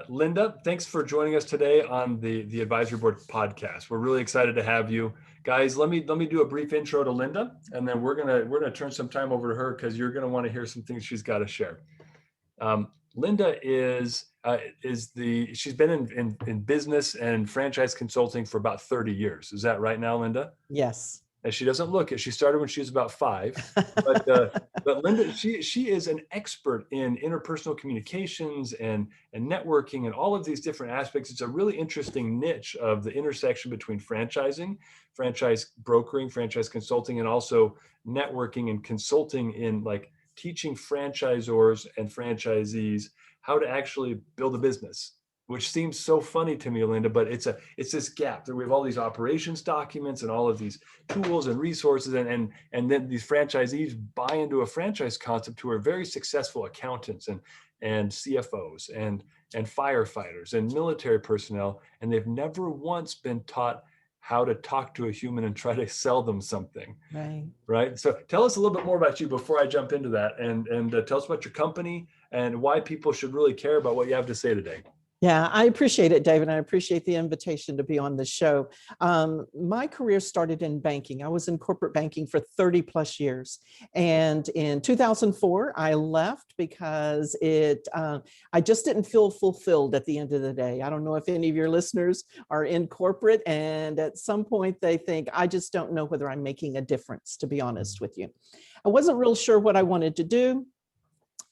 Linda, thanks for joining us today on the Advisory Board podcast. We're really excited to have you guys. Let me do a brief intro to Linda, and then we're gonna turn some time over to her because you're gonna want to hear some things she's got to share. Linda she's been in business and franchise consulting for about 30 years. Is that right now, Linda? Yes. And she doesn't look it. She started when she was about 5, but Linda, she is an expert in interpersonal communications and networking and all of these different aspects. It's a really interesting niche of the intersection between franchising, franchise brokering, franchise consulting, and also networking and consulting in like teaching franchisors and franchisees how to actually build a business, which seems so funny to me, Linda, but it's this gap that we have all these operations documents and all of these tools and resources, and then these franchisees buy into a franchise concept who are very successful accountants and CFOs and firefighters and military personnel, and they've never once been taught how to talk to a human and try to sell them something. Right. So tell us a little bit more about you before I jump into that, and tell us about your company and why people should really care about what you have to say today. Yeah, I appreciate it, David. I appreciate the invitation to be on the show. My career started in banking. I was in corporate banking for 30 plus years. And in 2004, I left because I just didn't feel fulfilled at the end of the day. I don't know if any of your listeners are in corporate, and at some point they think, I just don't know whether I'm making a difference, to be honest with you. I wasn't real sure what I wanted to do.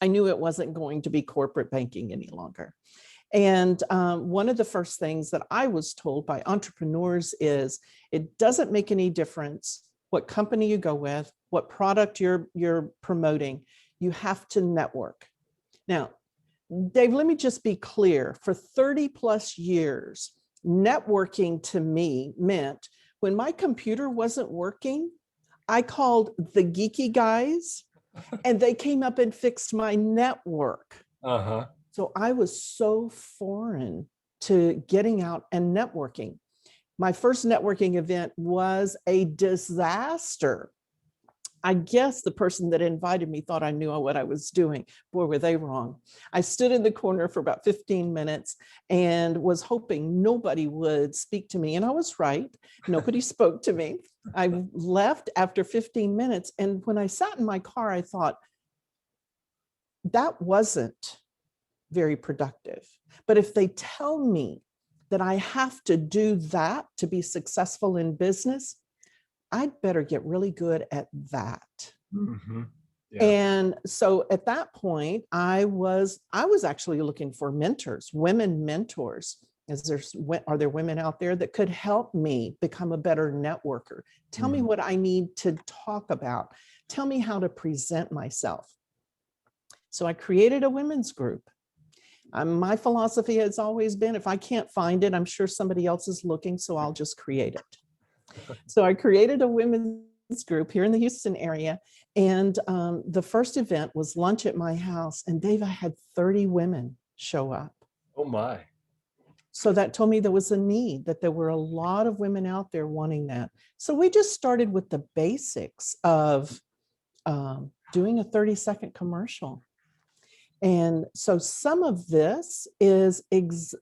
I knew it wasn't going to be corporate banking any longer. And one of the first things that I was told by entrepreneurs is it doesn't make any difference what company you go with, what product you're promoting. You have to network. Now, Dave, let me just be clear. For 30 plus years, networking to me meant when my computer wasn't working, I called the geeky guys and they came up and fixed my network. Uh-huh. So I was so foreign to getting out and networking. My first networking event was a disaster. I guess the person that invited me thought I knew what I was doing. Boy, were they wrong. I stood in the corner for about 15 minutes and was hoping nobody would speak to me. And I was right. Nobody spoke to me. I left after 15 minutes. And when I sat in my car, I thought, that wasn't very productive. But if they tell me that I have to do that to be successful in business, I'd better get really good at that. Mm-hmm. Yeah. And so at that point, I was actually looking for mentors, women mentors. Are there women out there that could help me become a better networker? Tell me what I need to talk about. Tell me how to present myself. So I created a women's group. My philosophy has always been, if I can't find it, I'm sure somebody else is looking, so I'll just create it. So I created a women's group here in the Houston area. And the first event was lunch at my house. And Dave, I had 30 women show up. Oh my. So that told me there was a need, that there were a lot of women out there wanting that. So we just started with the basics of doing a 30-second commercial. And so some of this is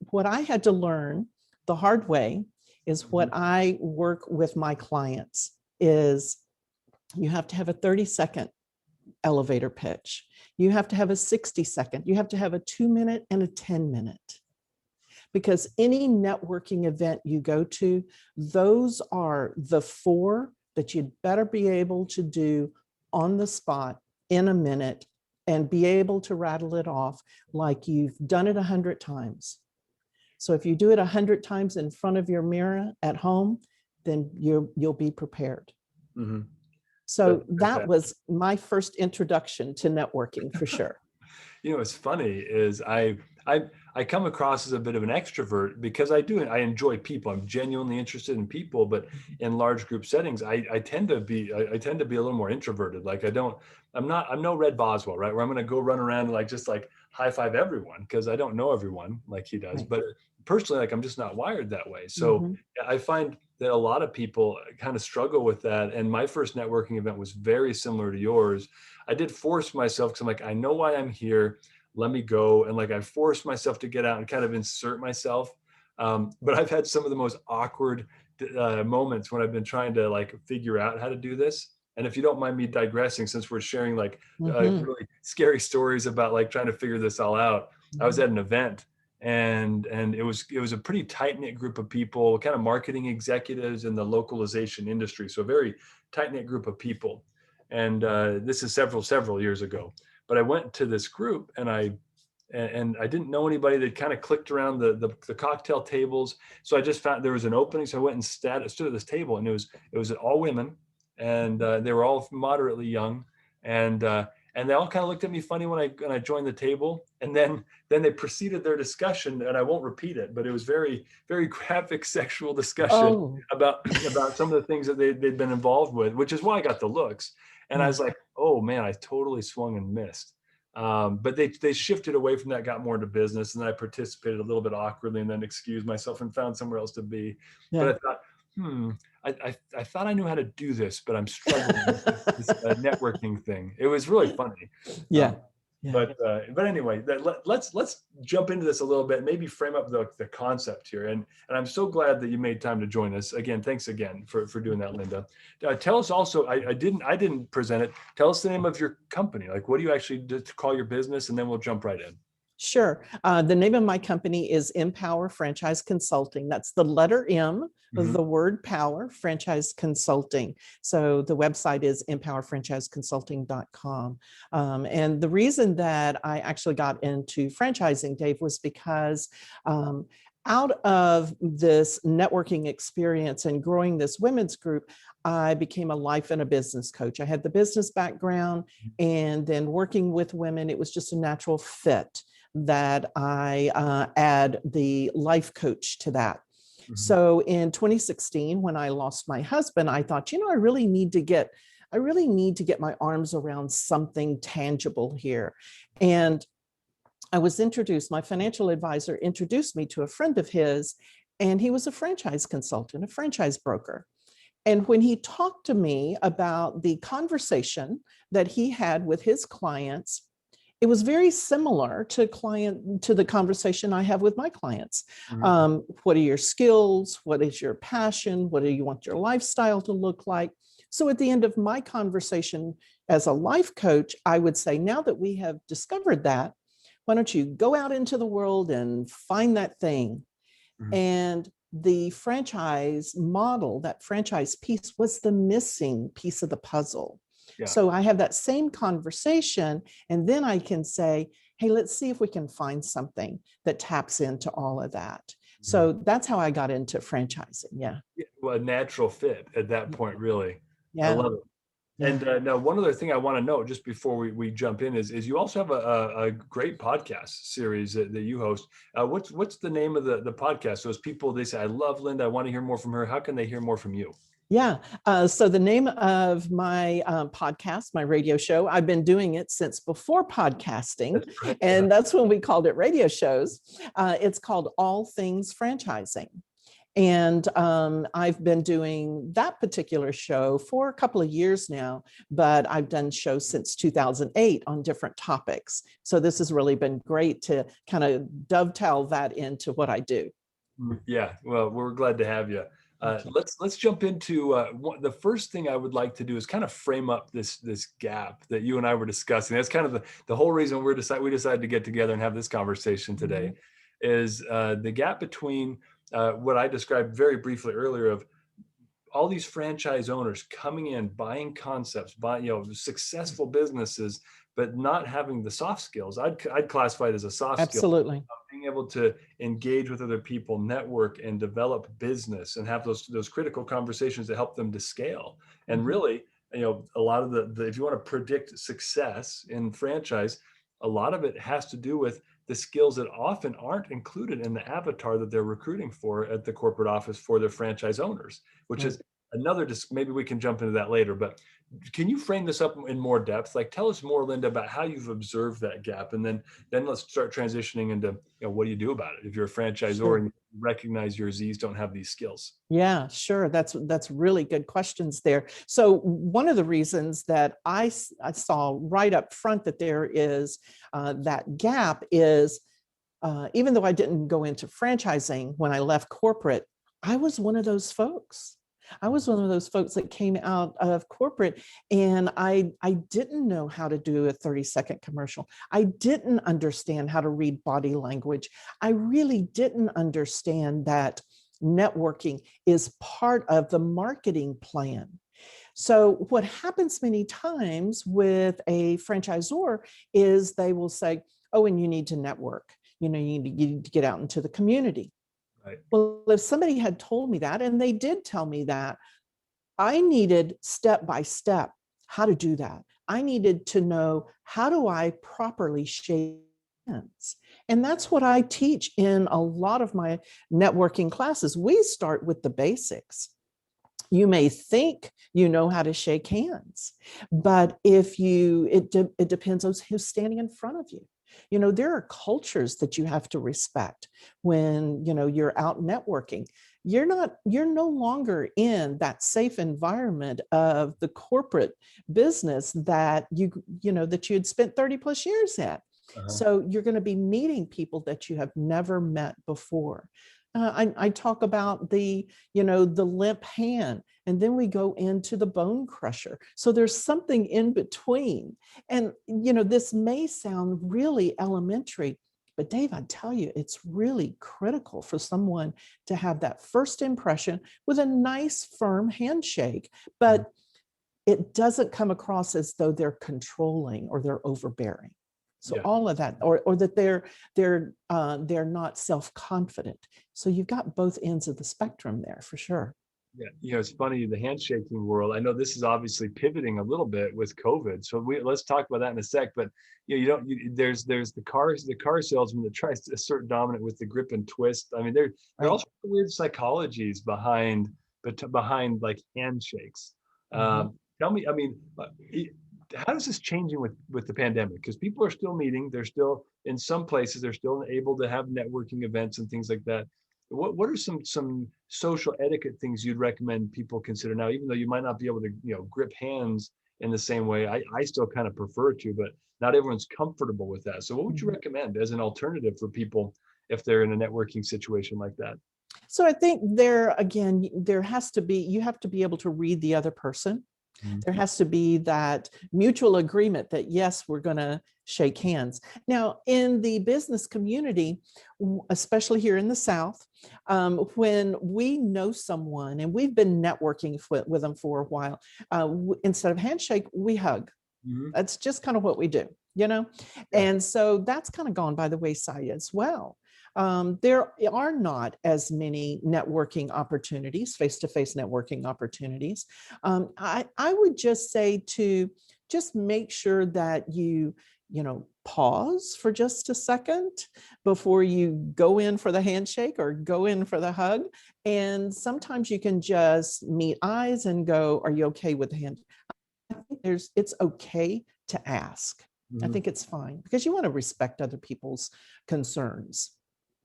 what I had to learn the hard way is what I work with my clients is you have to have a 30-second elevator pitch. You have to have a 60-second. You have to have a 2-minute and a 10-minute. Because any networking event you go to, those are the 4 that you'd better be able to do on the spot in a minute and be able to rattle it off like you've done it 100 times. So if you do it 100 times in front of your mirror at home, then you'll be prepared. Mm-hmm. So that was my first introduction to networking for sure. You know, what's funny is I come across as a bit of an extrovert because I enjoy people. I'm genuinely interested in people, but in large group settings, I tend to be a little more introverted. Like I'm no Red Boswell, right? Where I'm going to go run around and just high five everyone because I don't know everyone like he does. Right. But personally, I'm just not wired that way. So I find that a lot of people kind of struggle with that. And my first networking event was very similar to yours. I did force myself because I'm like, I know why I'm here. let me go. And like, I forced myself to get out and kind of insert myself. But I've had some of the most awkward moments when I've been trying to like figure out how to do this. And if you don't mind me digressing, since we're sharing like Mm-hmm. really scary stories about like trying to figure this all out, I was Mm-hmm. at an event, and it was a pretty tight knit group of people, kind of marketing executives in the localization industry. So a very tight knit group of people. And this is several years ago. But I went to this group, and I didn't know anybody. That kind of clicked around the cocktail tables. So I just found there was an opening. So I went and stood at this table, and it was all women, and they were all moderately young, and they all kind of looked at me funny when I joined the table, and then they proceeded their discussion, and I won't repeat it, but it was very very graphic sexual discussion Oh, about some of the things that they'd been involved with, which is why I got the looks. And I yeah. was like, oh man, I totally swung and missed. But they shifted away from that, got more into business, and then I participated a little bit awkwardly, and then excused myself and found somewhere else to be. But Yeah. I thought, I thought I knew how to do this, but I'm struggling with this networking thing. It was really funny. Yeah. Yeah. But anyway, let's jump into this a little bit, maybe frame up the concept here. And I'm so glad that you made time to join us again. Thanks again for doing that, Linda. Tell us also, I didn't present it. Tell us the name of your company. Like, what do you actually call your business? And then we'll jump right in. Sure. The name of my company is Mpower Franchise Consulting. That's the letter M, Mm-hmm. the word power, franchise consulting. So the website is empowerfranchiseconsulting.com. And the reason that I actually got into franchising, Dave, was because out of this networking experience and growing this women's group, I became a life and a business coach. I had the business background, and then working with women, it was just a natural fit that I add the life coach to that. Mm-hmm. So in 2016, when I lost my husband, I thought, I really need to get my arms around something tangible here. And I was introduced, my financial advisor introduced me to a friend of his, and he was a franchise consultant, a franchise broker. And when he talked to me about the conversation that he had with his clients, it was very similar to the conversation I have with my clients. Mm-hmm. What are your skills? What is your passion? What do you want your lifestyle to look like? So at the end of my conversation as a life coach, I would say, now that we have discovered that, why don't you go out into the world and find that thing? Mm-hmm. And the franchise model, that franchise piece, was the missing piece of the puzzle. Yeah. So I have that same conversation, and then I can say, hey, let's see if we can find something that taps into all of that. So that's how I got into franchising. Yeah. Well, a natural fit at that point, really. I Yeah. love it. Yeah. And now, one other thing I want to know just before we jump in is you also have a great podcast series that you host. What's the name of the podcast? So as people, they say, I love Linda, I want to hear more from her. How can they hear more from you? Yeah. So the name of my podcast, my radio show, I've been doing it since before podcasting, and that's when we called it radio shows. It's called All Things Franchising. And I've been doing that particular show for a couple of years now, but I've done shows since 2008 on different topics. So this has really been great to kind of dovetail that into what I do. Yeah, well, we're glad to have you. Let's jump into the first thing I would like to do is kind of frame up this gap that you and I were discussing. That's kind of the whole reason we decided to get together and have this conversation today, is the gap between what I described very briefly earlier of all these franchise owners coming in, buying concepts, buying successful businesses, but not having the soft skills. I'd classify it as a soft skill. Absolutely. Being able to engage with other people, network, and develop business, and have those critical conversations that help them to scale. And really, a lot of the if you want to predict success in franchise, a lot of it has to do with the skills that often aren't included in the avatar that they're recruiting for at the corporate office for their franchise owners, which is another, maybe we can jump into that later, but can you frame this up in more depth? Like, tell us more, Linda, about how you've observed that gap, and then let's start transitioning into what do you do about it if you're a franchisor and recognize your Z's don't have these skills? Yeah, sure. That's really good questions there. So one of the reasons that I saw right up front that there is that gap is even though I didn't go into franchising when I left corporate, I was one of those folks. I was one of those folks that came out of corporate and I didn't know how to do a 30-second commercial. I didn't understand how to read body language. I really didn't understand that networking is part of the marketing plan. So what happens many times with a franchisor is they will say, oh, and you need to network. You need to get out into the community. Right. Well, if somebody had told me that, and they did tell me that, I needed step by step how to do that. I needed to know, how do I properly shake hands? And that's what I teach in a lot of my networking classes. We start with the basics. You may think you know how to shake hands, but it depends on who's standing in front of you. There are cultures that you have to respect when, you're out networking. You're no longer in that safe environment of the corporate business that that you had spent 30 plus years at. So you're going to be meeting people that you have never met before. I talk about the limp hand, and then we go into the bone crusher. So there's something in between. And, this may sound really elementary, but Dave, I tell you, it's really critical for someone to have that first impression with a nice, firm handshake. But it doesn't come across as though they're controlling or they're overbearing. So all of that, or that they're not self-confident. So you've got both ends of the spectrum there for sure. Yeah, it's funny, the handshaking world. I know this is obviously pivoting a little bit with COVID, so let's talk about that in a sec. But there's the car salesman that tries to assert dominant with the grip and twist. I mean, there are also weird psychologies behind like handshakes. Tell me, I mean, how is this changing with the pandemic? Because people are still meeting. They're still, in some places, they're still able to have networking events and things like that. What are some social etiquette things you'd recommend people consider now, even though you might not be able to grip hands in the same way? I still kind of prefer to, but not everyone's comfortable with that. So what would you recommend as an alternative for people if they're in a networking situation like that? So I think you have to be able to read the other person. There has to be that mutual agreement that, yes, we're going to shake hands. Now, in the business community, especially here in the South, when we know someone and we've been networking with them for a while, instead of handshake, we hug. That's just kind of what we do, And so that's kind of gone by the wayside as well. There are not as many networking opportunities, face-to-face networking opportunities. I would just say to just make sure that you pause for just a second before you go in for the handshake or go in for the hug. And sometimes you can just meet eyes and go, are you okay with the hand? I think it's okay to ask. I think it's fine because you want to respect other people's concerns.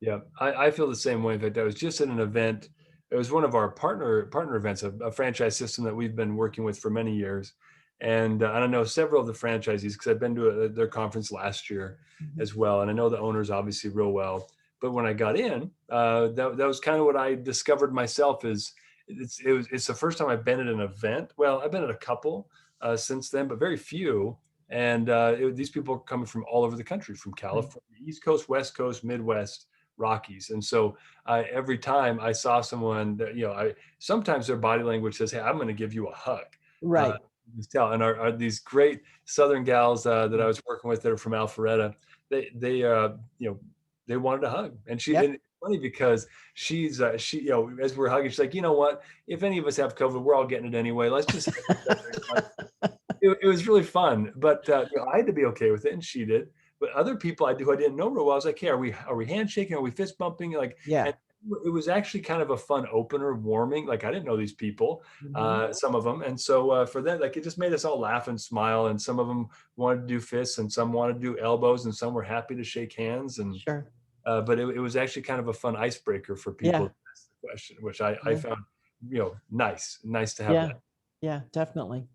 Yeah, I feel the same way. In fact, I was just at an event. It was one of our partner events, a franchise system that we've been working with for many years. And I know several of the franchisees because I've been to their conference last year as well. And I know the owners obviously real well. But when I got in, that was kind of what I discovered myself is it's the first time I've been at an event. Well, I've been at a couple since then, but very few. And these people are coming from all over the country, from California, East Coast, West Coast, Midwest, Rockies. And so every time I saw someone that, sometimes their body language says, hey, I'm going to give you a hug. Right. And are these great Southern gals that I was working with that are from Alpharetta, they wanted to hug. And and it's funny because she, as we're hugging, she's like, you know what, if any of us have COVID, we're all getting it anyway. Let's just it was really fun, but I had to be okay with it, and she did. But other people I didn't know real well. I was like, hey, are we handshaking? Are we fist bumping? Like, and it was actually kind of a fun opener, warming. Like, I didn't know these people, some of them. And so for them, like, it just made us all laugh and smile. And some of them wanted to do fists and some wanted to do elbows and some were happy to shake hands. And sure. but it was actually kind of a fun icebreaker for people Yeah. to ask the question, which I Yeah. found, nice to have Yeah. that. Yeah, definitely.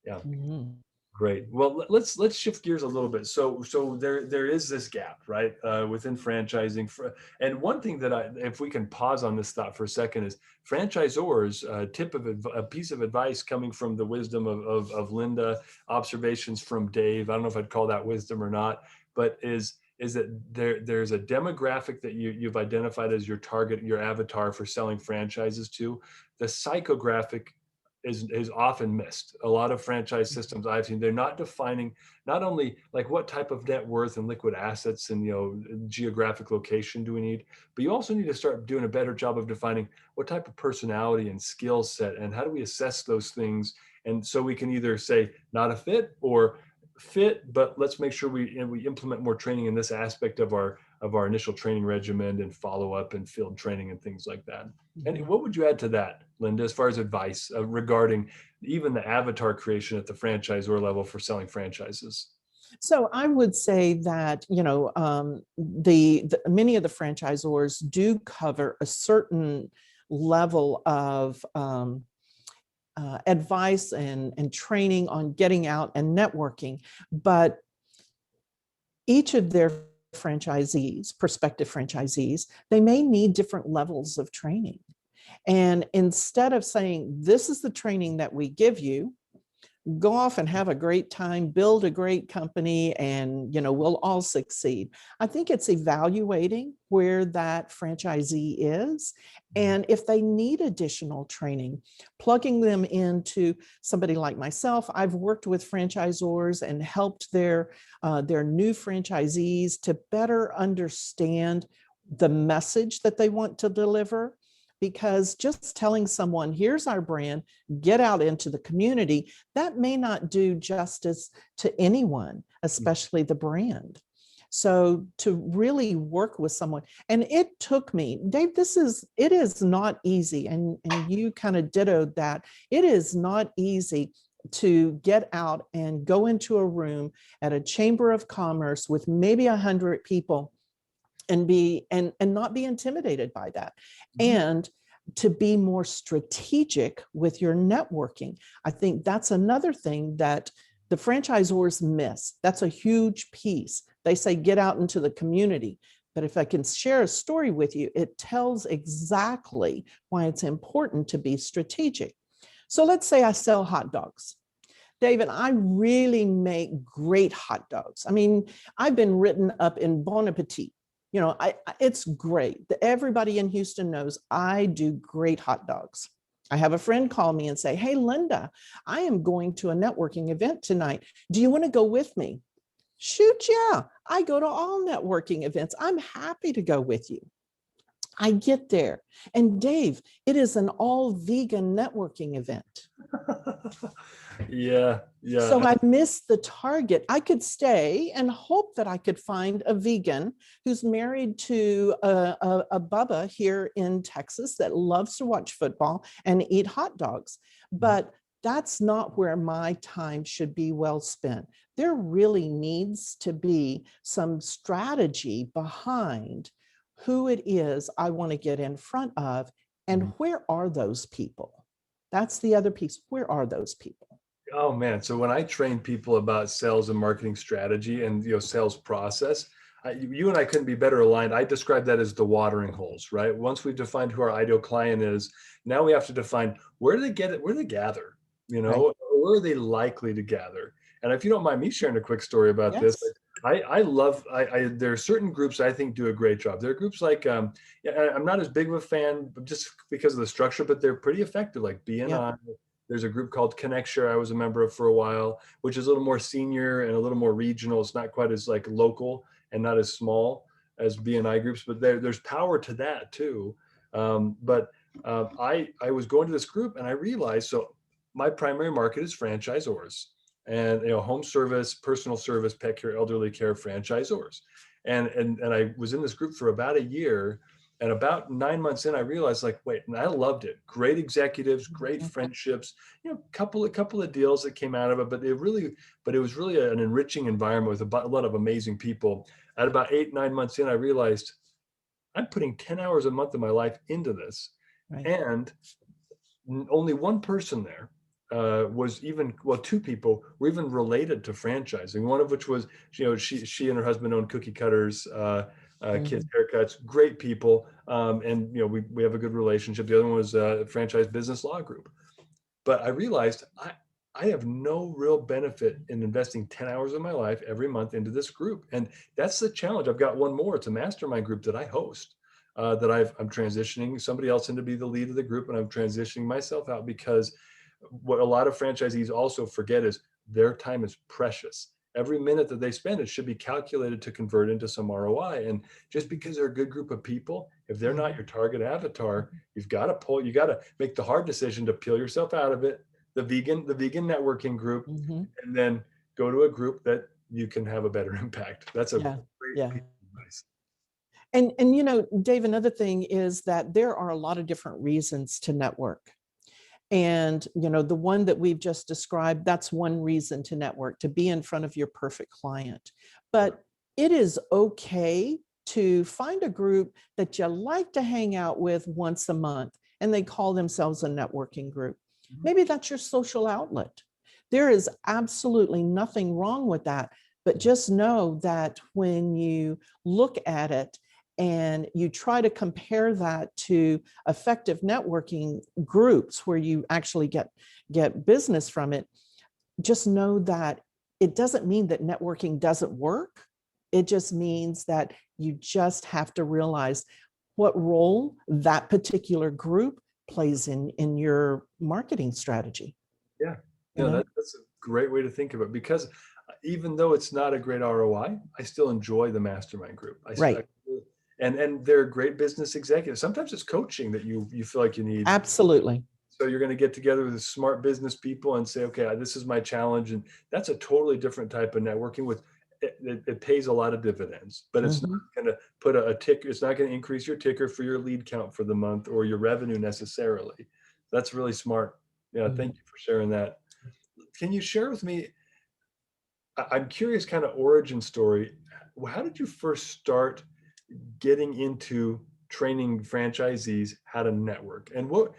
Yeah. Mhm. Great. Well, let's shift gears a little bit. So there is this gap, right, within franchising. And one thing that if we can pause on this thought for a second, is franchisors. A piece of advice coming from the wisdom of Linda, observations from Dave. I don't know if I'd call that wisdom or not, but is that there's a demographic that you've identified as your target, your avatar for selling franchises to. The psychographic is often missed. A lot of franchise systems I've seen, they're not defining not only like what type of net worth and liquid assets and geographic location do we need, but you also need to start doing a better job of defining what type of personality and skill set, and how do we assess those things. And so we can either say not a fit, or fit, but let's make sure we implement more training in this aspect of our initial training regimen and follow up and field training and things like that. And Mhm. what would you add to that, Linda, as far as advice regarding even the avatar creation at the franchisor level for selling franchises? So I would say that, the many of the franchisors do cover a certain level of advice and training on getting out and networking, but each of their franchisees, prospective franchisees, they may need different levels of training. And instead of saying, this is the training that we give you, go off and have a great time, build a great company, and we'll all succeed. I think it's evaluating where that franchisee is, and if they need additional training, plugging them into somebody like myself. I've worked with franchisors and helped their new franchisees to better understand the message that they want to deliver, because just telling someone, here's our brand, get out into the community, that may not do justice to anyone, especially the brand. So to really work with someone, and it took me, Dave, it is not easy. And you kind of dittoed that. It is not easy to get out and go into a room at a chamber of commerce with maybe 100 people and not be intimidated by that, and to be more strategic with your networking. I think that's another thing that the franchisors miss. That's a huge piece. They say get out into the community, but if I can share a story with you, it tells exactly why it's important to be strategic. So let's say I sell hot dogs. David, I really make great hot dogs. I mean, I've been written up in Bon Appetit. It's great. Everybody in Houston knows I do great hot dogs. I have a friend call me and say, hey, Linda, I am going to a networking event tonight. Do you want to go with me? Shoot, yeah. I go to all networking events. I'm happy to go with you. I get there. And Dave, it is an all vegan networking event. Yeah. So I missed the target. I could stay and hope that I could find a vegan who's married to a Bubba here in Texas that loves to watch football and eat hot dogs. But that's not where my time should be well spent. There really needs to be some strategy behind who it is I want to get in front of, and where are those people? That's the other piece. Where are those people? Oh man. So when I train people about sales and marketing strategy and sales process, you and I couldn't be better aligned. I describe that as the watering holes, right? Once we've defined who our ideal client is, now we have to define where do they get it, where do they gather, Right. where are they likely to gather? And if you don't mind me sharing a quick story about this, Yes. I love, there are certain groups I think do a great job. There are groups like, I'm not as big of a fan just because of the structure, but they're pretty effective, like Yeah. BNI. There's a group called ConnectShare I was a member of for a while, which is a little more senior and a little more regional. It's not quite as like local and not as small as BNI groups, but there's power to that too. I was going to this group and I realized, so my primary market is franchisors and home service, personal service, pet care, elderly care franchisors. And I was in this group for about a year. And about 9 months in, I realized, like, wait, and I loved it. Great executives, great friendships, couple of deals that came out of it, but it was really an enriching environment with a lot of amazing people. At about 8, 9 months in, I realized I'm putting 10 hours a month of my life into this. Right. And only one person there was even, well, two people were even related to franchising. One of which was, she and her husband owned cookie cutters, kids haircuts, great people. And, we have a good relationship. The other one was a franchise business law group. But I realized I have no real benefit in investing 10 hours of my life every month into this group. And that's the challenge. I've got one more. It's a mastermind group that I host, that I'm transitioning somebody else in to be the lead of the group. And I'm transitioning myself out, because what a lot of franchisees also forget is their time is precious. Every minute that they spend, it should be calculated to convert into some ROI. And just because they're a good group of people, if they're not your target avatar, you got to make the hard decision to peel yourself out of it, the vegan networking group, and then go to a group that you can have a better impact. That's a great piece of advice. And Dave, another thing is that there are a lot of different reasons to network. And, the one that we've just described, that's one reason to network, to be in front of your perfect client. But it is okay to find a group that you like to hang out with once a month, and they call themselves a networking group. Maybe that's your social outlet. There is absolutely nothing wrong with that. But just know that when you look at it and you try to compare that to effective networking groups where you actually get business from it, just know that it doesn't mean that networking doesn't work. It just means that you just have to realize what role that particular group plays in your marketing strategy. Yeah, that's a great way to think of it, because even though it's not a great ROI, I still enjoy the mastermind group. And they're great business executives. Sometimes it's coaching that you feel like you need. Absolutely. So you're going to get together with smart business people and say, okay, this is my challenge. And that's a totally different type of networking. It pays a lot of dividends, but it's not going to put a ticker. It's not going to increase your ticker for your lead count for the month or your revenue necessarily. That's really smart. Yeah. Thank you for sharing that. Can you share with me, I'm curious, kind of origin story. How did you first start getting into training franchisees how to network, and what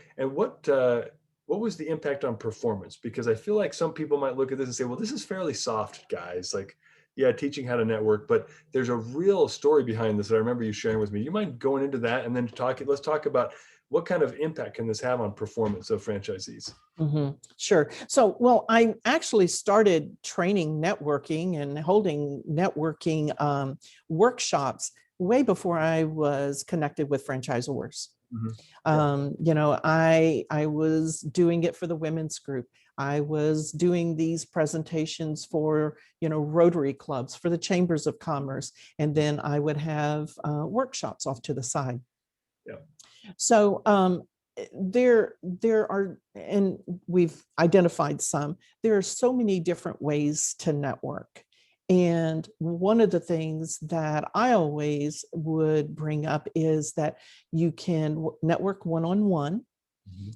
was the impact on performance? Because I feel like some people might look at this and say, well, this is fairly soft, guys. Like, yeah, teaching how to network, but there's a real story behind this that I remember you sharing with me. You mind going into that, and then let's talk about what kind of impact can this have on performance of franchisees? Sure. So, well, I actually started training networking and holding networking workshops way before I was connected with franchisors. I was doing it for the women's group. I was doing these presentations for, Rotary clubs, for the chambers of commerce. And then I would have workshops off to the side. Yeah. So there are, and we've identified some, there are so many different ways to network. And one of the things that I always would bring up is that you can network one-on-one,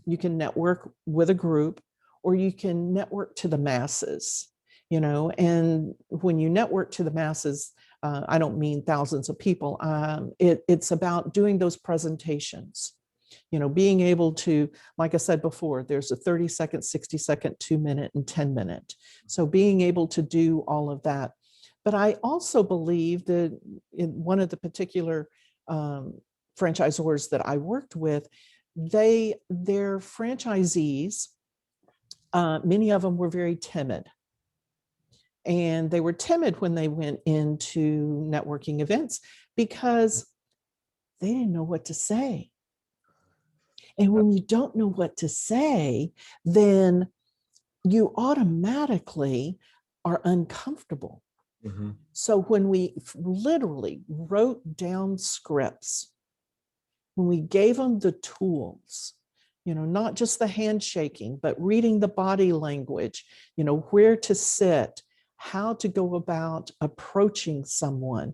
you can network with a group, or you can network to the masses, and when you network to the masses, I don't mean thousands of people. It's about doing those presentations, being able to, like I said before, there's a 30-second, 60-second, 2-minute, and 10-minute. So being able to do all of that. But I also believe that in one of the particular franchisors that I worked with, their franchisees, many of them were very timid. And they were timid when they went into networking events because they didn't know what to say. And when you don't know what to say, then you automatically are uncomfortable. So when we literally wrote down scripts, when we gave them the tools, not just the handshaking, but reading the body language, where to sit, how to go about approaching someone.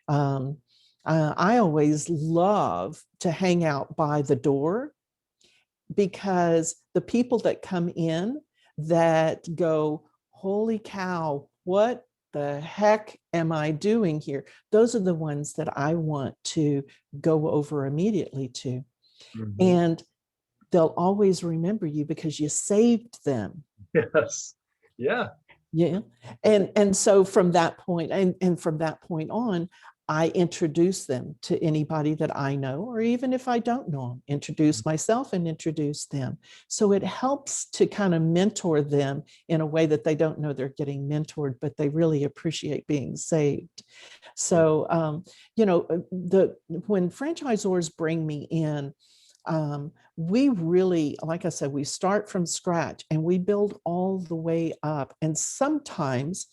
I always love to hang out by the door, because the people that come in that go, holy cow, what the heck am I doing here? Those are the ones that I want to go over immediately to. Mhm. And they'll always remember you because you saved them. Yes. Yeah. Yeah. And so from that point, and from that point on, I introduce them to anybody that I know, or even if I don't know them, introduce myself and introduce them. So it helps to kind of mentor them in a way that they don't know they're getting mentored, but they really appreciate being saved. So, when franchisors bring me in, we really, like I said, we start from scratch and we build all the way up. And sometimes,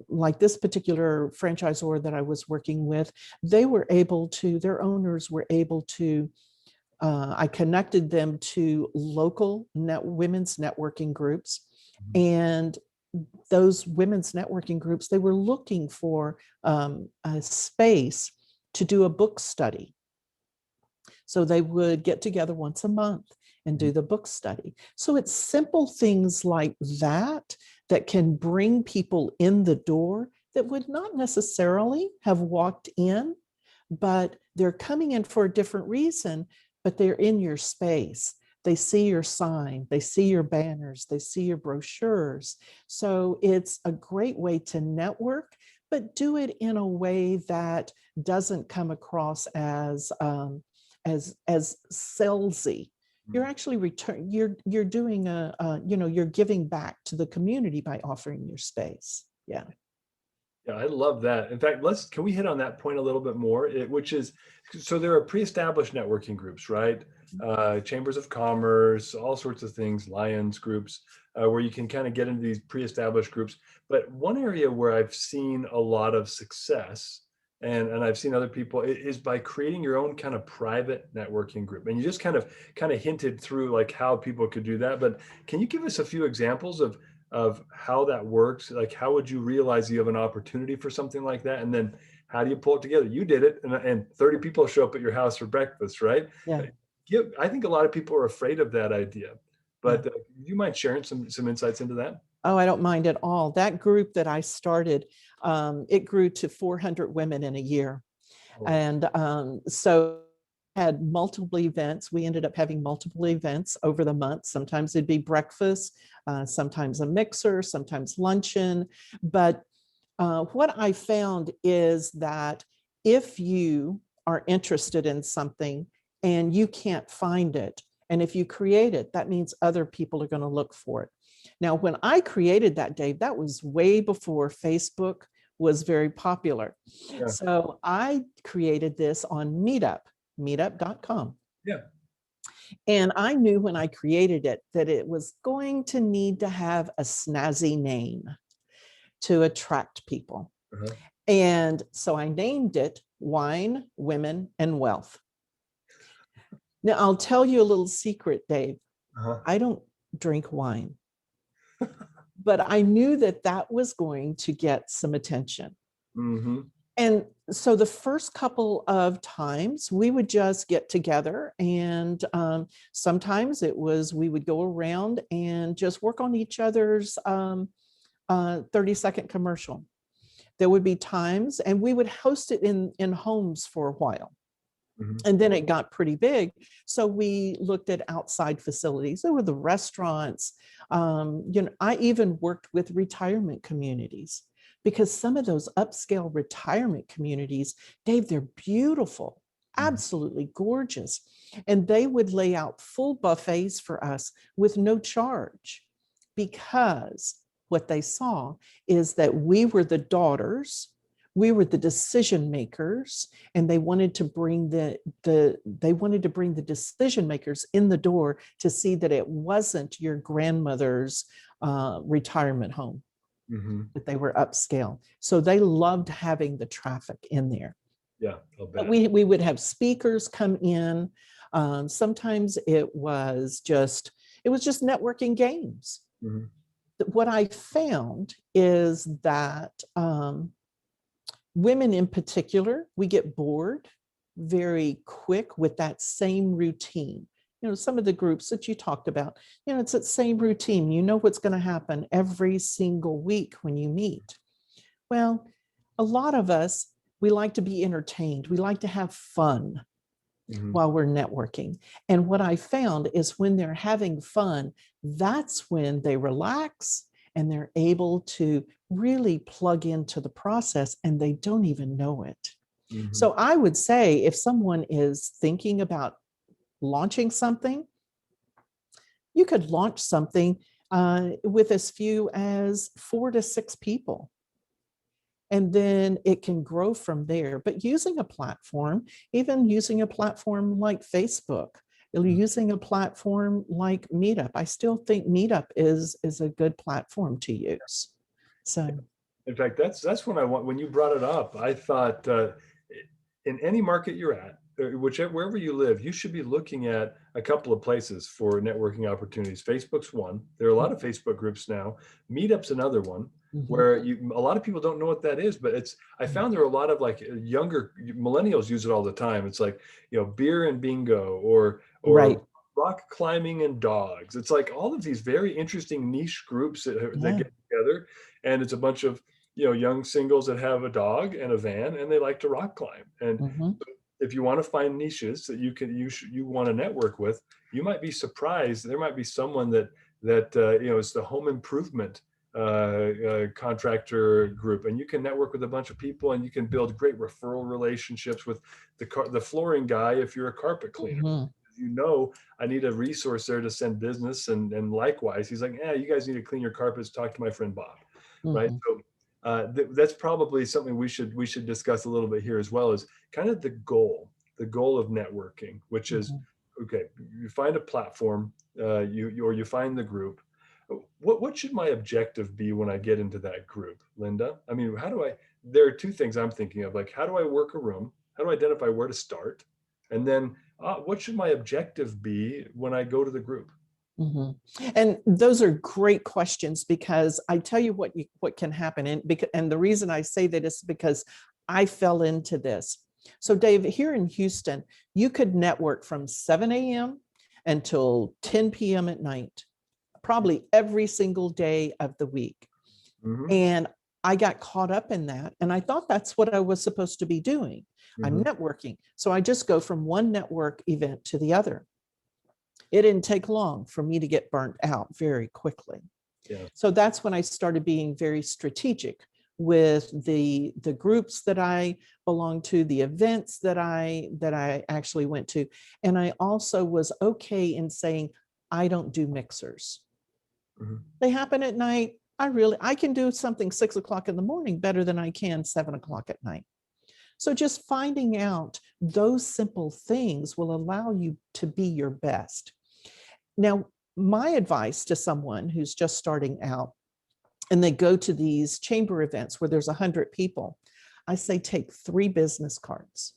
like this particular franchisor that I was working with, their owners were able to, I connected them to local women's networking groups. Mhm. And those women's networking groups, they were looking for a space to do a book study. So they would get together once a month and do the book study. So it's simple things like that that can bring people in the door that would not necessarily have walked in, but they're coming in for a different reason, but they're in your space. They see your sign, they see your banners, they see your brochures. So it's a great way to network, but do it in a way that doesn't come across as salesy. You're actually you're doing you're giving back to the community by offering your space. Yeah. Yeah, I love that. In fact, can we hit on that point a little bit more? Which is, so there are pre-established networking groups, right? Chambers of commerce, all sorts of things, Lions groups, where you can kind of get into these pre-established groups. But one area where I've seen a lot of success, and I've seen other people, is by creating your own kind of private networking group. And you just kind of hinted through like how people could do that. But can you give us a few examples of how that works? Like, how would you realize you have an opportunity for something like that? And then how do you pull it together? You did it, and 30 people show up at your house for breakfast, right? Yeah. I think a lot of people are afraid of that idea, Yeah. but do you mind sharing some insights into that? Oh, I don't mind at all. That group that I started, it grew to 400 women in a year. Oh, And so had multiple events. We ended up having multiple events over the month. Sometimes it'd be breakfast, sometimes a mixer, sometimes luncheon. But what I found is that if you are interested in something and you can't find it, and if you create it, that means other people are going to look for it. Now, when I created that, Dave, that was way before Facebook was very popular. yeah, So I created this on meetup.com. yeah. And I knew when I created it that it was going to need to have a snazzy name to attract people. Uh-huh. And so I named it Wine, Women, and Wealth. Now, I'll tell you a little secret, Dave. Uh-huh. I don't drink wine, but I knew that that was going to get some attention. Mm-hmm. And so the first couple of times we would just get together, and sometimes we would go around and just work on each other's 30-second commercial. There would be times, and we would host it in homes for a while. Mm-hmm. And then it got pretty big. So we looked at outside facilities. There were the restaurants. I even worked with retirement communities, because some of those upscale retirement communities, Dave, they're beautiful, absolutely gorgeous. And they would lay out full buffets for us with no charge, because what they saw is that we were the daughters, we were the decision makers, and they wanted to bring the decision makers in the door to see that it wasn't your grandmother's retirement home, Mm-hmm. that they were upscale. So they loved having the traffic in there. Yeah, I'll But bet. we would have speakers come in. Sometimes it was just networking games. Mm-hmm. What I found is that women in particular, we get bored very quick with that same routine. Some of the groups that you talked about, it's that same routine. You know what's going to happen every single week when you meet. Well, a lot of us, we like to be entertained. We like to have fun Mhm. while we're networking. And what I found is when they're having fun, that's when they relax and they're able to really plug into the process and they don't even know it. Mhm. So I would say if someone is thinking about launching something, you could launch something with as few as 4 to 6 people. And then it can grow from there. But using a platform, even using a platform like Facebook, using a platform like Meetup, I still think Meetup is a good platform to use. So, In fact, that's what I want. When you brought it up, I thought in any market you're at, whichever wherever you live, you should be looking at a couple of places for networking opportunities. Facebook's one. There are a lot of Facebook groups now. Meetup's another one mhm, where a lot of people don't know what that is, but I found there are a lot of like younger millennials use it all the time. It's like, beer and bingo right. or rock climbing and dogs. It's like all of these very interesting niche groups that Yeah. get together, and it's a bunch of young singles that have a dog and a van and they like to rock climb. And Mhm, if you want to find niches that you want to network with, you might be surprised. There might be someone that is the home improvement contractor group, and you can network with a bunch of people, and you can build great referral relationships with the flooring guy if you're a carpet cleaner. mhm, I need a resource there to send business, and likewise, he's like, yeah, you guys need to clean your carpets. Talk to my friend Bob, right? mhm, So that's probably something we should discuss a little bit here as well, is kind of the goal of networking, which is, mhm. okay, you find a platform, you find the group. What should my objective be when I get into that group, Linda? I mean, there are two things I'm thinking of, like, how do I work a room? How do I identify where to start? And then what should my objective be when I go to the group? Mhm. And those are great questions because I tell you what can happen, and the reason I say that is because I fell into this. So, Dave, here in Houston, you could network from 7 a.m. until 10 p.m. at night, probably every single day of the week. Hmm. And I got caught up in that, and I thought that's what I was supposed to be doing. I'm Hmm. networking, so I just go from one network event to the other. It didn't take long for me to get burnt out very quickly. Yeah. So that's when I started being very strategic with the groups that I belonged to, the events that I actually went to. And I also was okay in saying, I don't do mixers. Hmm. They happen at night. I can do something 6 o'clock in the morning better than I can 7 o'clock at night. So just finding out those simple things will allow you to be your best. Now, my advice to someone who's just starting out and they go to these chamber events where there's 100 people, I say take 3 business cards.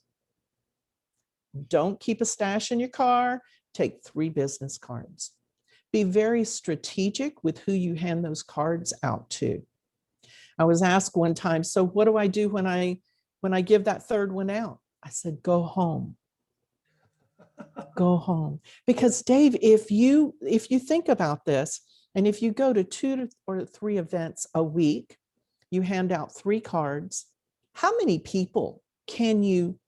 Don't keep a stash in your car, take 3 business cards. Be very strategic with who you hand those cards out to. I was asked one time, so what do I do when I give that third one out? I said, go home. Go home. Because Dave, if you think about this, and if you go to 2 or 3 events a week, you hand out 3 cards, how many people can you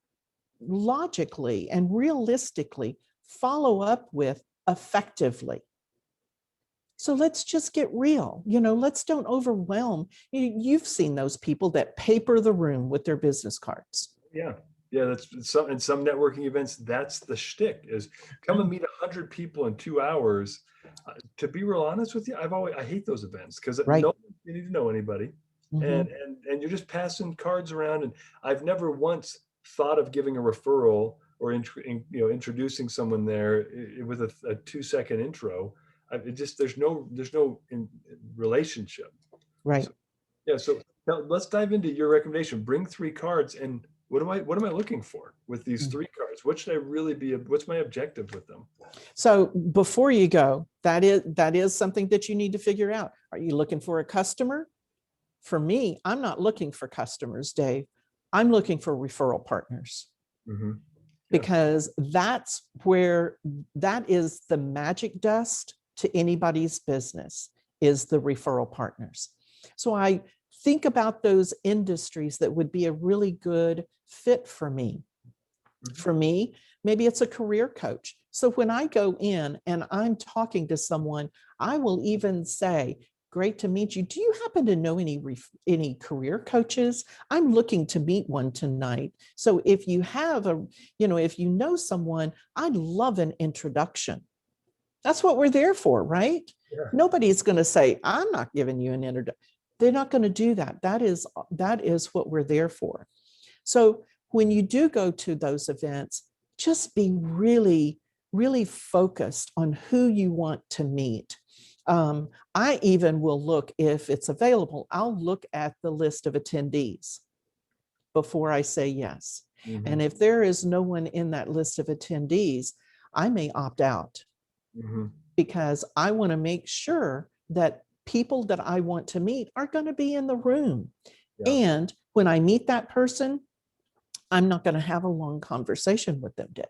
logically and realistically follow up with effectively? So let's just get real. Let's don't overwhelm. You've seen those people that paper the room with their business cards. Yeah. Yeah, that's in some networking events. That's the shtick: is come and meet 100 people in 2 hours. To be real honest with you, I hate those events because Right. no one you need to know anybody, and Mhm. and you're just passing cards around. And I've never once thought of giving a referral or introducing someone there with a 2-second intro. It just there's no relationship. Right. So, yeah. So now let's dive into your recommendation. Bring 3 cards, and what am I looking for with these Mm. 3 cards? What should I really be? What's my objective with them? So before you go, that is something that you need to figure out. Are you looking for a customer? For me, I'm not looking for customers, Dave. I'm looking for referral partners Hmm. Yeah. because that is the magic dust to anybody's business is the referral partners. So I think about those industries that would be a really good fit for me. For me, maybe it's a career coach. So when I go in and I'm talking to someone, I will even say, great to meet you. Do you happen to know any career coaches? I'm looking to meet one tonight. So if you have if you know someone, I'd love an introduction. That's what we're there for, right? Yeah. Nobody's going to say, I'm not giving you an introduction. They're not going to do that. That is what we're there for. So when you do go to those events, just be really, really focused on who you want to meet. I even will look, if it's available, I'll look at the list of attendees before I say yes. Mm-hmm. And if there is no one in that list of attendees, I may opt out because I want to make sure that people that I want to meet are going to be in the room. Yeah. And when I meet that person, I'm not going to have a long conversation with them, Dave.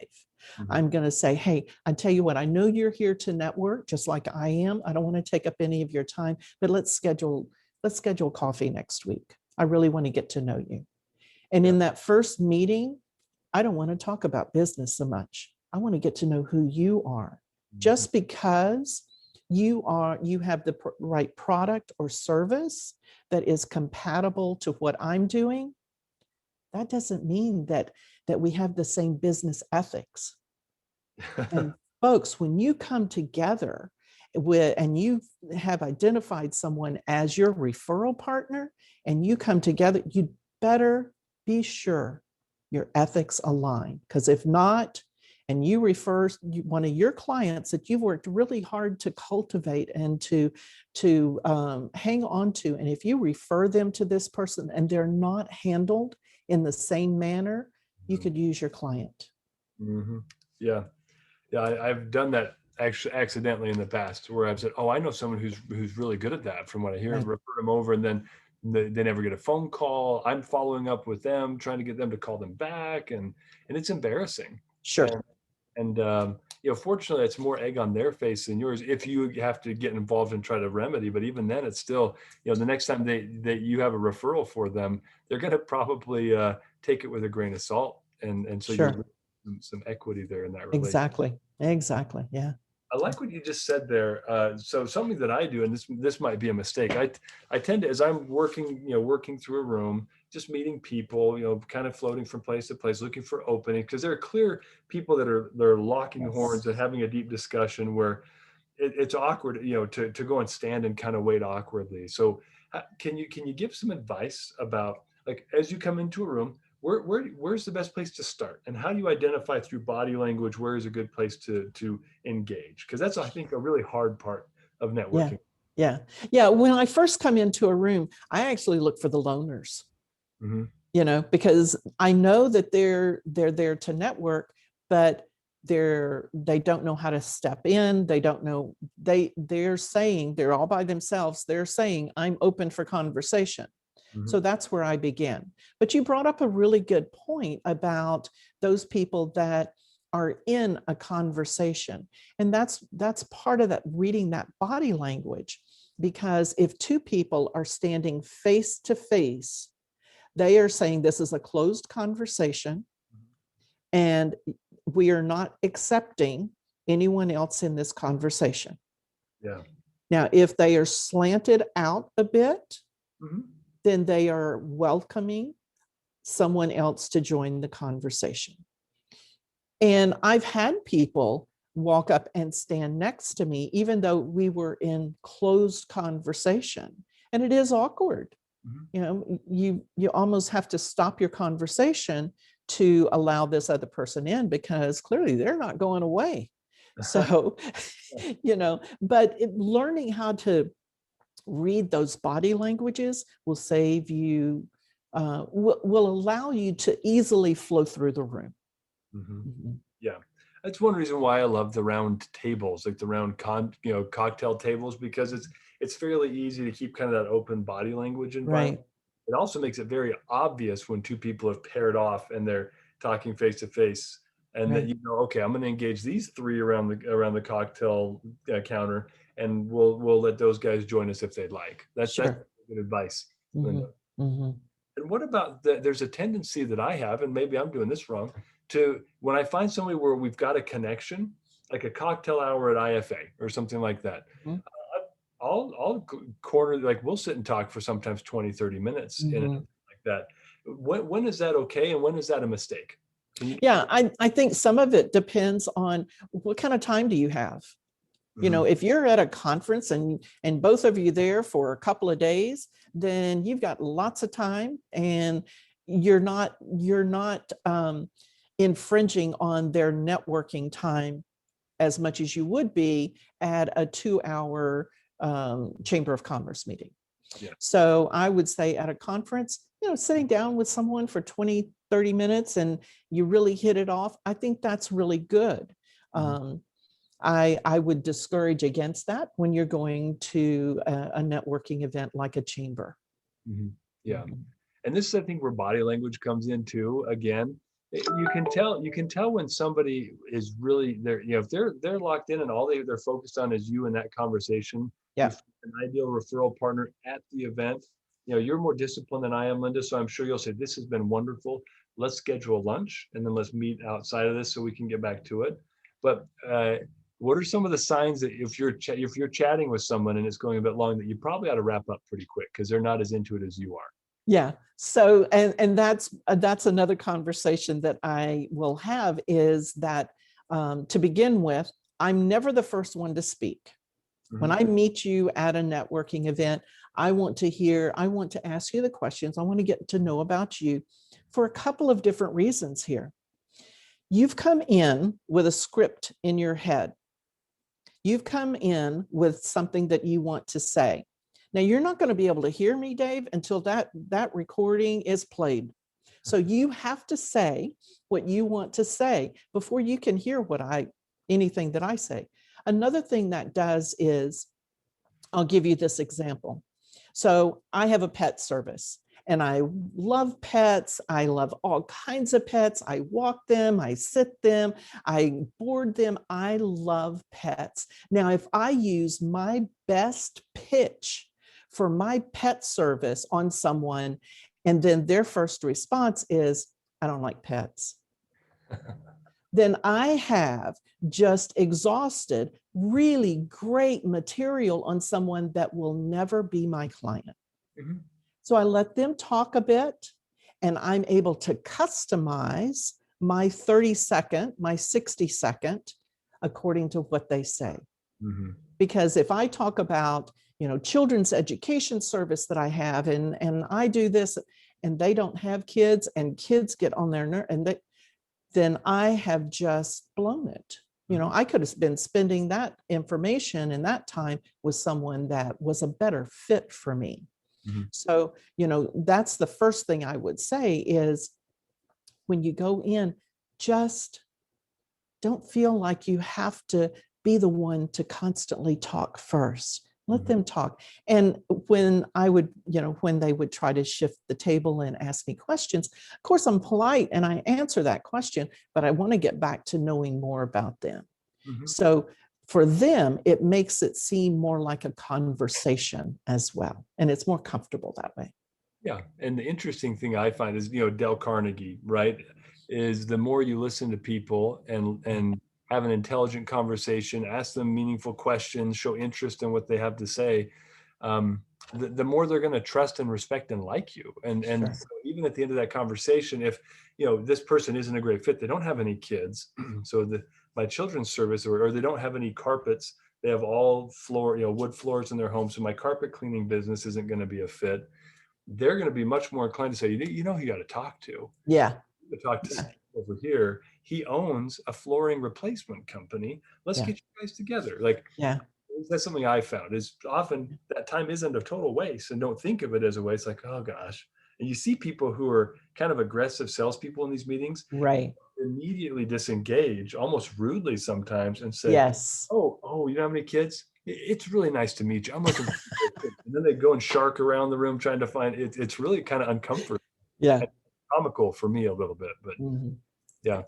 I'm going to say, hey, I tell you what, I know you're here to network just like I am. I don't want to take up any of your time, but let's schedule coffee next week. I really want to get to know you. And in that first meeting, I don't want to talk about business so much. I want to get to know who you are. Just because you have the right product or service that is compatible to what I'm doing, that doesn't mean that we have the same business ethics. And folks, when you come together and you have identified someone as your referral partner and you come together, you better be sure your ethics align. Because if not, and you refer one of your clients that you've worked really hard to cultivate and to hang on to, and if you refer them to this person and they're not handled in the same manner, you could use your client. Yeah. I've done that actually accidentally in the past, where I've said, "Oh, I know someone who's really good at that." From what I hear, right. Refer them over, and then they never get a phone call. I'm following up with them, trying to get them to call them back, and it's embarrassing. Sure. And fortunately, it's more egg on their face than yours if you have to get involved and try to remedy. But even then, it's still, the next time you have a referral for them, they're going to probably take it with a grain of salt. And so sure. You're some equity there in that relationship. Exactly. Yeah. I like what you just said there. So something that I do, and this might be a mistake. I tend to, as I'm working through a room, just meeting people, kind of floating from place to place, looking for openings, because there are clear people that are locking horns and having a deep discussion where it's awkward, to go and stand and kind of wait awkwardly. So can you give some advice about, like, as you come into a room, where's the best place to start, and how do you identify through body language where is a good place to engage? Because that's, I think, a really hard part of networking. Yeah. When I first come into a room, I actually look for the loners. Because I know that they're there to network, but they don't know how to step in. They don't know, they're saying, they're all by themselves. They're saying, I'm open for conversation. So that's where I begin. But you brought up a really good point about those people that are in a conversation. And that's part of that, reading that body language. Because if two people are standing face to face, they are saying this is a closed conversation and we are not accepting anyone else in this conversation. Yeah. Now, if they are slanted out a bit, then they are welcoming someone else to join the conversation. And I've had people walk up and stand next to me, even though we were in closed conversation, and it is awkward. You almost have to stop your conversation to allow this other person in, because clearly they're not going away. So, but learning how to read those body languages will save you, will allow you to easily flow through the room. Yeah. That's one reason why I love the round tables, like the round cocktail tables, because it's fairly easy to keep kind of that open body language environment. Right. It also makes it very obvious when two people have paired off and they're talking face to face, and right. that okay, I'm going to engage these three around the cocktail counter, and we'll let those guys join us if they'd like. That's good advice. Linda. And what about there's a tendency that I have, and maybe I'm doing this wrong, to when I find somebody where we've got a connection, like a cocktail hour at IFA or something like that, I'll corner, like we'll sit and talk for sometimes 20, 30 minutes in it like that. When is that okay? And when is that a mistake? Yeah, I think some of it depends on what kind of time do you have? You know, if you're at a conference and both of you there for a couple of days, then you've got lots of time and you're not infringing on their networking time as much as you would be at a 2-hour Chamber of Commerce meeting. Yeah. So I would say at a conference, you know, sitting down with someone for 20, 30 minutes and you really hit it off, I think that's really good. I would discourage against that when you're going to a networking event like a chamber. Yeah. And this is, I think, where body language comes in too. Again, you can tell when somebody is really there, you know, if they're locked in and all they're focused on is you in that conversation. Yeah. An ideal referral partner at the event. You know, you're more disciplined than I am, Linda. So I'm sure you'll say, this has been wonderful. Let's schedule lunch and then let's meet outside of this so we can get back to it. But what are some of the signs that if you're chatting with someone and it's going a bit long, that you probably ought to wrap up pretty quick because they're not as into it as you are? Yeah. So, and that's another conversation that I will have is that to begin with, I'm never the first one to speak. When I meet you at a networking event, I want to ask you the questions. I want to get to know about you for a couple of different reasons here. You've come in with a script in your head. You've come in with something that you want to say. Now, you're not going to be able to hear me, Dave, until that recording is played. So you have to say what you want to say before you can hear anything that I say. Another thing that does is, I'll give you this example. So I have a pet service and I love pets. I love all kinds of pets. I walk them, I sit them, I board them. I love pets. Now, if I use my best pitch for my pet service on someone, and then their first response is, I don't like pets, then I have just exhausted really great material on someone that will never be my client. So I let them talk a bit and I'm able to customize my 30-second, my 60-second according to what they say. Because if I talk about, you know, children's education service that I have, and I do this and they don't have kids and kids get on their nerve, and then I have just blown it. You know, I could have been spending that information and that time with someone that was a better fit for me. So, you know, that's the first thing I would say is when you go in, just don't feel like you have to be the one to constantly talk first. Let them talk. And when I would, you know, when they would try to shift the table and ask me questions, of course, I'm polite and I answer that question, but I want to get back to knowing more about them. So for them, it makes it seem more like a conversation as well. And it's more comfortable that way. Yeah. And the interesting thing I find is, you know, Dale Carnegie, right, is the more you listen to people and have an intelligent conversation, ask them meaningful questions, show interest in what they have to say, the more they're going to trust and respect and like you. And so even at the end of that conversation, if, you know, this person isn't a great fit, they don't have any kids. So my children's service, or they don't have any carpets, they have all floor, you know, wood floors in their home. So my carpet cleaning business isn't going to be a fit. They're going to be much more inclined to say, you know, who you got to talk to. Yeah. To talk to Steve over here. He owns a flooring replacement company. Let's get you guys together. Like, that's something I found is often that time isn't a total waste, and don't think of it as a waste. Like, oh gosh. And you see people who are kind of aggressive salespeople in these meetings, right? Immediately disengage, almost rudely sometimes, and say, oh, you don't have any kids? It's really nice to meet you. I'm looking for kids. And then they go and shark around the room trying to find it. It's really kind of uncomfortable. Yeah. Comical for me a little bit, but yeah.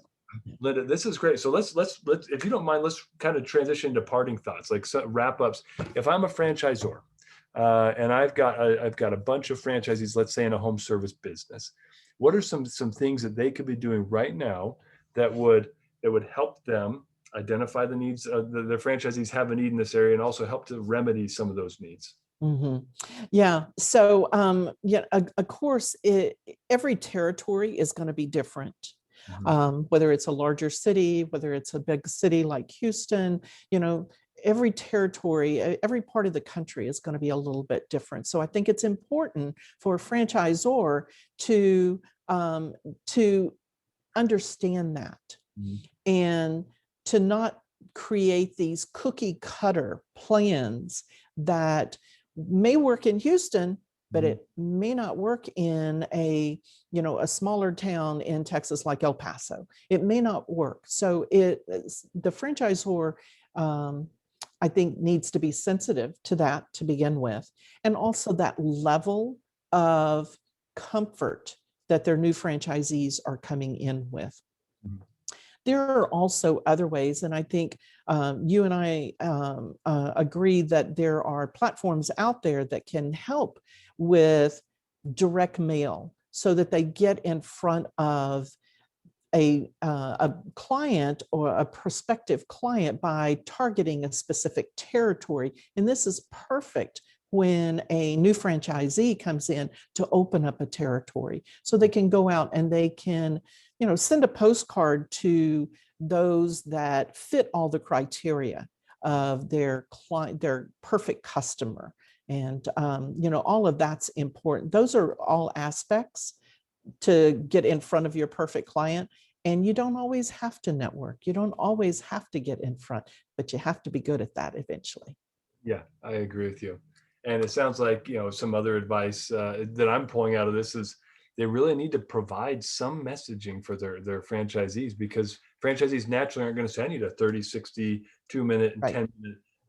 Linda, this is great. So let's, if you don't mind, let's kind of transition to parting thoughts, like wrap ups. If I'm a franchisor, and I've got a bunch of franchisees, let's say in a home service business. What are some things that they could be doing right now that would help them identify the needs the franchisees have a need in this area, and also help to remedy some of those needs? Yeah. So, yeah, of course, every territory is going to be different. Whether it's a larger city, whether it's a big city like Houston, every territory, every part of the country is going to be a little bit different. So I think it's important for a franchisor to understand that and to not create these cookie cutter plans that may work in Houston, but it may not work in a smaller town in Texas like El Paso. It may not work. So the franchisor, I think, needs to be sensitive to that to begin with, and also that level of comfort that their new franchisees are coming in with. There are also other ways, and I think you and I agree that there are platforms out there that can help with direct mail so that they get in front of a client or a prospective client by targeting a specific territory. And this is perfect when a new franchisee comes in to open up a territory. So they can go out and they can, send a postcard to those that fit all the criteria of their client, their perfect customer. And, all of that's important. Those are all aspects to get in front of your perfect client. And you don't always have to network. You don't always have to get in front, but you have to be good at that eventually. Yeah, I agree with you. And it sounds like, some other advice that I'm pulling out of this is they really need to provide some messaging for their franchisees, because franchisees naturally aren't going to say, I need a 30, 60, 2-minute and Right.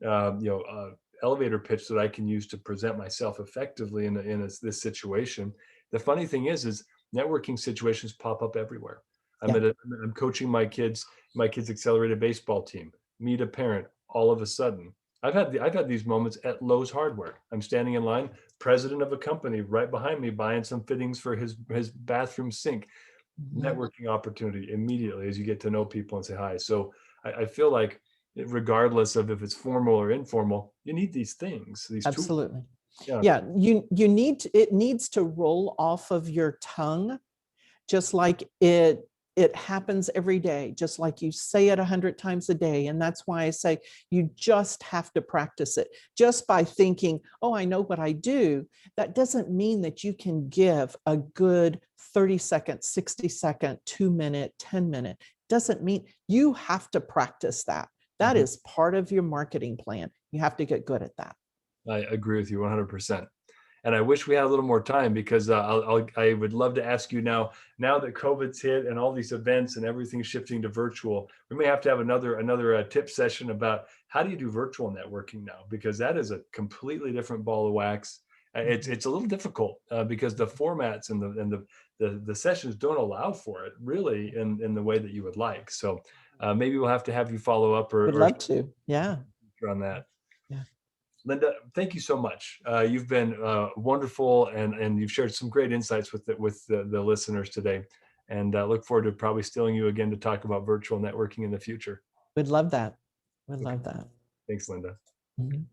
10-minute elevator pitch that I can use to present myself effectively in this situation. The funny thing is networking situations pop up everywhere. Yeah. I'm coaching my kids' accelerated baseball team, meet a parent all of a sudden. I've had these moments at Lowe's Hardware. I'm standing in line, president of a company right behind me buying some fittings for his bathroom sink. Networking opportunity immediately as you get to know people and say hi. So I feel like regardless of if it's formal or informal, you need these things, these tools. Absolutely. Yeah. Yeah. It needs to roll off of your tongue, just like it happens every day, just like you say it 100 times a day. And that's why I say you just have to practice it. Just by thinking, oh, I know what I do, that doesn't mean that you can give a good 30-second, 60-second, 2-minute, 10-minute. Doesn't mean you have to practice that. That is part of your marketing plan. You have to get good at that. I agree with you 100%. And I wish we had a little more time, because I would love to ask you now that COVID's hit and all these events and everything's shifting to virtual, we may have to have another tip session about how do you do virtual networking now, because that is a completely different ball of wax. It's a little difficult because the formats and the sessions don't allow for it really in the way that you would like. So maybe we'll have to have you follow up Would love to. Yeah. on that. Yeah. Linda, thank you so much. You've been wonderful, and you've shared some great insights with the listeners today. And look forward to probably stealing you again to talk about virtual networking in the future. Would love that. Would Okay. love that. Thanks, Linda. Mhm.